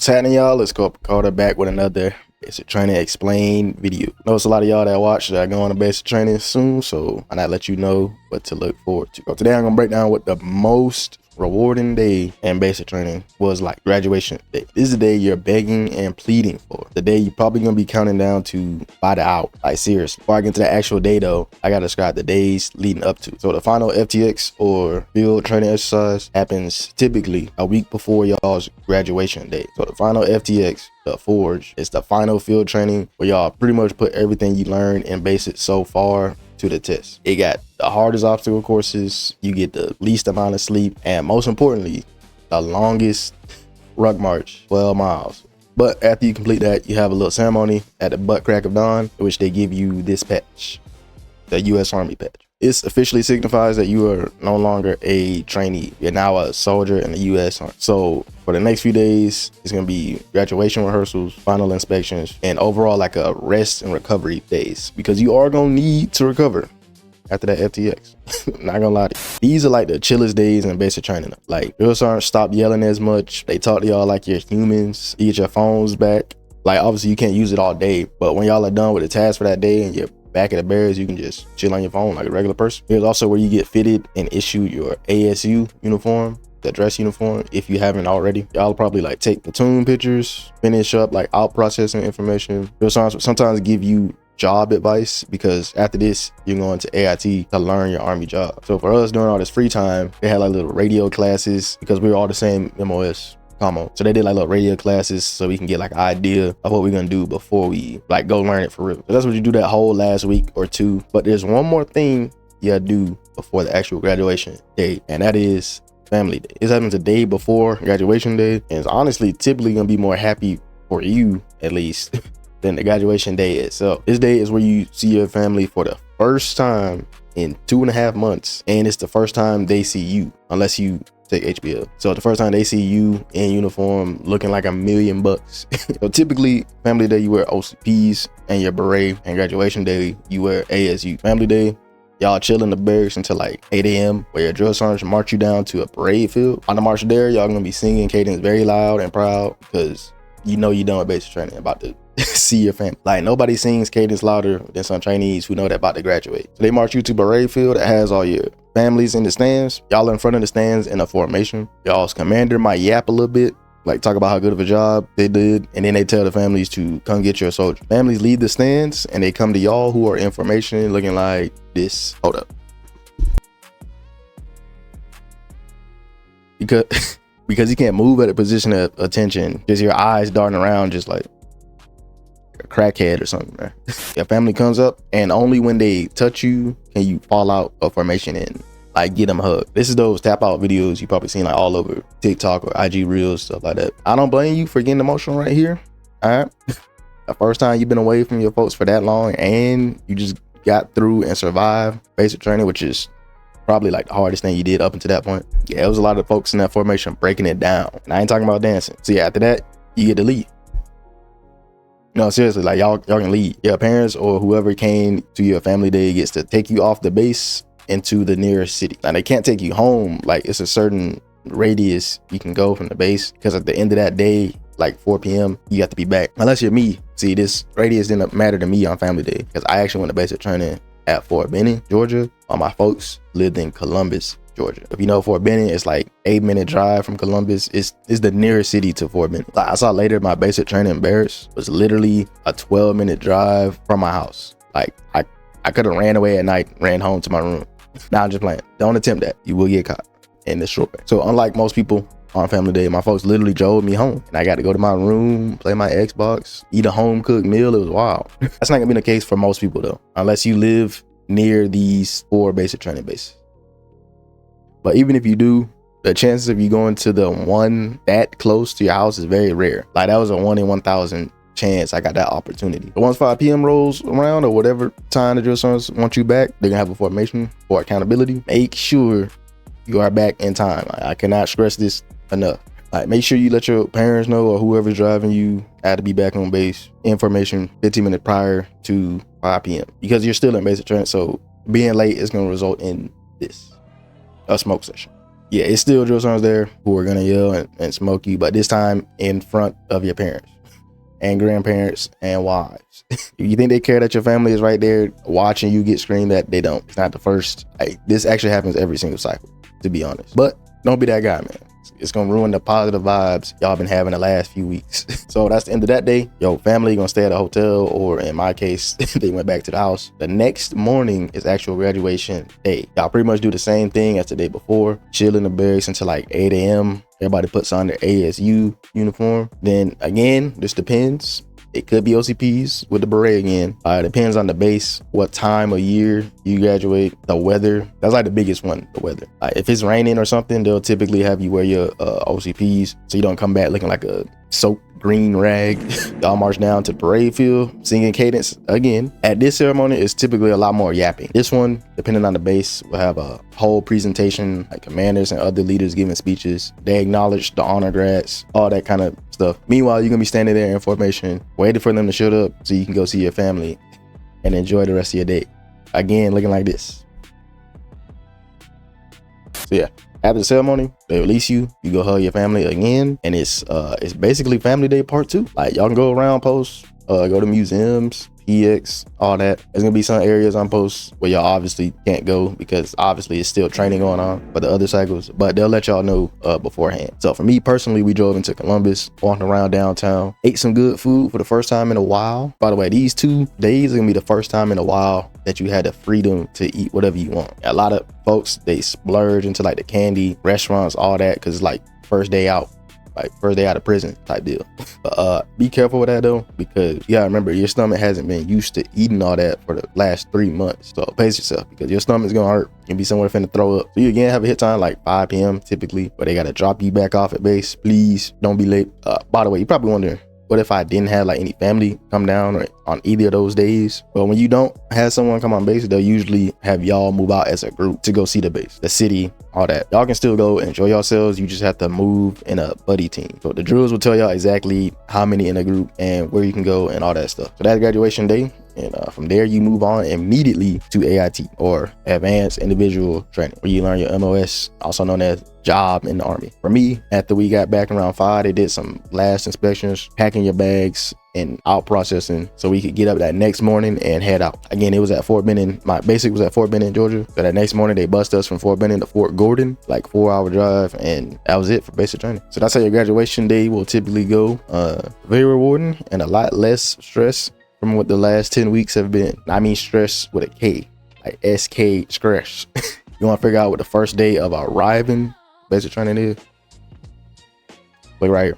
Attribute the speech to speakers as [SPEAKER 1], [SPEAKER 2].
[SPEAKER 1] happening, y'all? Let's go Carter back with another basic training explain video. Notice a lot of y'all that watch that are going to basic training soon, so why not let you know what to look forward to. So today I'm gonna break down what the most rewarding day in basic training was like. Graduation day. This is the day you're begging and pleading for. The day you're probably gonna be counting down to by the hour. Like seriously. Before I get into the actual day though, I gotta describe the days leading up to. So the final FTX or field training exercise happens typically a week before y'all's graduation day. So the final FTX, the Forge, is the final field training where y'all pretty much put everything you learned in basic so far to the test. It got the hardest obstacle courses, you get the least amount of sleep, and most importantly, the longest ruck march, 12 miles. But after you complete that, you have a little ceremony at the butt crack of dawn, in which they give you this patch, the U.S. Army patch. This officially signifies that you are no longer a trainee. You're now a soldier in the U.S. Army. So for the next few days, it's going to be graduation rehearsals, final inspections, and overall like a rest and recovery days, because you are going to need to recover after that FTX. Not gonna lie to you. These are like the chillest days in basic training. Like drill sergeants stop yelling as much. They talk to y'all like you're humans. You get your phones back. Like obviously you can't use it all day, but when y'all are done with the task for that day and you're back at the barracks, you can just chill on your phone like a regular person. Here's also where you get fitted and issued your ASU uniform, the dress uniform, if you haven't already. Y'all probably like take platoon pictures, finish up like out processing information. Drill sergeants sometimes give you job advice, because after this you're going to AIT to learn your Army job. So for us, during all this free time, they had like little radio classes, because we were all the same MOS commo. So they did like little radio classes so we can get like an idea of what we're gonna do before we like go learn it for real. So that's what you do that whole last week or two. But there's one more thing you gotta do before the actual graduation day, and that is family day. This happens a day before graduation day, and it's honestly typically gonna be more happy for you, at least, than the graduation day itself. This day is where you see your family for the first time in 2.5 months, and it's the first time they see you, unless you take HBL. So the first time they see you in uniform looking like $1,000,000. So typically family day you wear OCPs and your beret, and graduation day you wear ASU. Family day, y'all chill in the barracks until like 8 a.m. where your drill sergeant march you down to a parade field. On the march there, y'all gonna be singing cadence very loud and proud, because you know you're done with basic training, about to see your family. Like nobody sings cadence louder than some trainees who know they're about to graduate. So they march you to parade field that has all your families in the stands. Y'all in front of the stands in a formation. Y'all's commander might yap a little bit, like talk about how good of a job they did, and then they tell the families to come get your soldier. Families leave the stands and they come to y'all who are in formation looking like this. Hold up. Because you can't move at a position of attention, just your eyes darting around just like a crackhead or something, man. Your family comes up, and only when they touch you can you fall out of formation and like get them a hug. This is those tap out videos you probably seen like all over TikTok or IG Reels, stuff like that. I don't blame you for getting emotional right here. All right. The first time you've been away from your folks for that long, and you just got through and survived basic training, which is probably like the hardest thing you did up until that point. Yeah, it was a lot of folks in that formation breaking it down. And I ain't talking about dancing. So yeah, after that, you get to leave. No, seriously, like y'all can leave. Your parents or whoever came to your family day gets to take you off the base into the nearest city. Now they can't take you home. Like it's a certain radius you can go from the base, because at the end of that day, like 4 p.m, you have to be back. Unless you're me. See, this radius didn't matter to me on family day, because I actually went to basic training at Fort Benning, Georgia. All my folks lived in Columbus, Georgia. If you know Fort Benning, it's like 8-minute drive from Columbus. It's the nearest city to Fort Benning. Like I saw later, my basic training in Barracks was literally a 12-minute drive from my house. Like I could have ran away at night, ran home to my room. Nah, I'm just playing. Don't attempt that. You will get caught in the short way. So unlike most people on family day, my folks literally drove me home, and I got to go to my room, play my Xbox, eat a home cooked meal. It was wild. That's not gonna be the case for most people though, unless you live near these 4 basic training bases. But even if you do, the chances of you going to the one that close to your house is very rare. Like that was a 1 in 1,000 chance I got that opportunity. But once 5 p.m. rolls around, or whatever time the drill sergeants want you back, they're gonna have a formation for accountability. Make sure you are back in time. I cannot stress this enough. Like make sure you let your parents know, or whoever's driving you, had to be back on base information 15 minutes prior to 5 p.m. because you're still in basic training. So being late is going to result in this, a smoke session. yeah, it's still drill sergeants there who are gonna yell and smoke you, but this time in front of your parents and grandparents and wives. If you think they care that your family is right there watching you get screamed at, they don't. It's not the first. This actually happens every single cycle, to be honest. But don't be that guy, man. It's gonna ruin the positive vibes y'all been having the last few weeks. So that's the end of that day. Yo, family gonna stay at a hotel, or in my case, they went back to the house. The next morning is actual graduation day. Y'all pretty much do the same thing as the day before. Chill in the barracks until like 8 a.m. Everybody puts on their ASU uniform. Then again, this depends. It could be OCPs with the beret again. It depends on the base, what time of year you graduate, the weather. That's like the biggest one, the weather. If it's raining or something, they'll typically have you wear your OCPs so you don't come back looking like a soaked green rag. Y'all march down to the parade field, singing cadence again. At this ceremony, it's typically a lot more yapping. This one, depending on the base, will have a whole presentation, like commanders and other leaders giving speeches. They acknowledge the honor grads, all that kind of stuff. Meanwhile, you're gonna be standing there in formation, waiting for them to show up so you can go see your family and enjoy the rest of your day. Again, looking like this. So yeah, after the ceremony, they release you. You go hug your family again, and it's basically family day part 2. Like, y'all can go around posts, go to museums, PX, all that. There's gonna be some areas on posts where y'all obviously can't go because obviously it's still training going on for the other cycles, but they'll let y'all know beforehand. So for me personally, we drove into Columbus, walked around downtown, ate some good food for the first time in a while. By the way, these 2 days are gonna be the first time in a while that you had the freedom to eat whatever you want. A lot of folks, they splurge into like the candy restaurants, all that, because it's like first day out. Like first day out of prison type deal. But be careful with that though, because you gotta remember your stomach hasn't been used to eating all that for the last 3 months. So pace yourself, because your stomach's gonna hurt. You'll be somewhere finna throw up. So you again have a hit time like 5 p.m. typically, but they gotta drop you back off at base. Please don't be late. By the way, you're probably wondering, what if I didn't have like any family come down or on either of those days? Well, when you don't have someone come on base, they'll usually have y'all move out as a group to go see the base, the city, all that. Y'all can still go enjoy yourselves. You just have to move in a buddy team. So the drills will tell y'all exactly how many in a group and where you can go and all that stuff. So that's graduation day. And from there, you move on immediately to AIT, or Advanced Individual Training, where you learn your MOS, also known as job in the Army. For me, after we got back around 5, they did some last inspections, packing your bags and out processing, so we could get up that next morning and head out. Again, it was at Fort Benning. My basic was at Fort Benning, Georgia. So that next morning, they bussed us from Fort Benning to Fort Gordon, like 4-hour drive, and that was it for basic training. So that's how your graduation day will typically go. Very rewarding and a lot less stress from what the last 10 weeks have been. I mean stress with a K, like SK stress. You want to figure out what the first day of arriving basic training is? Look right here.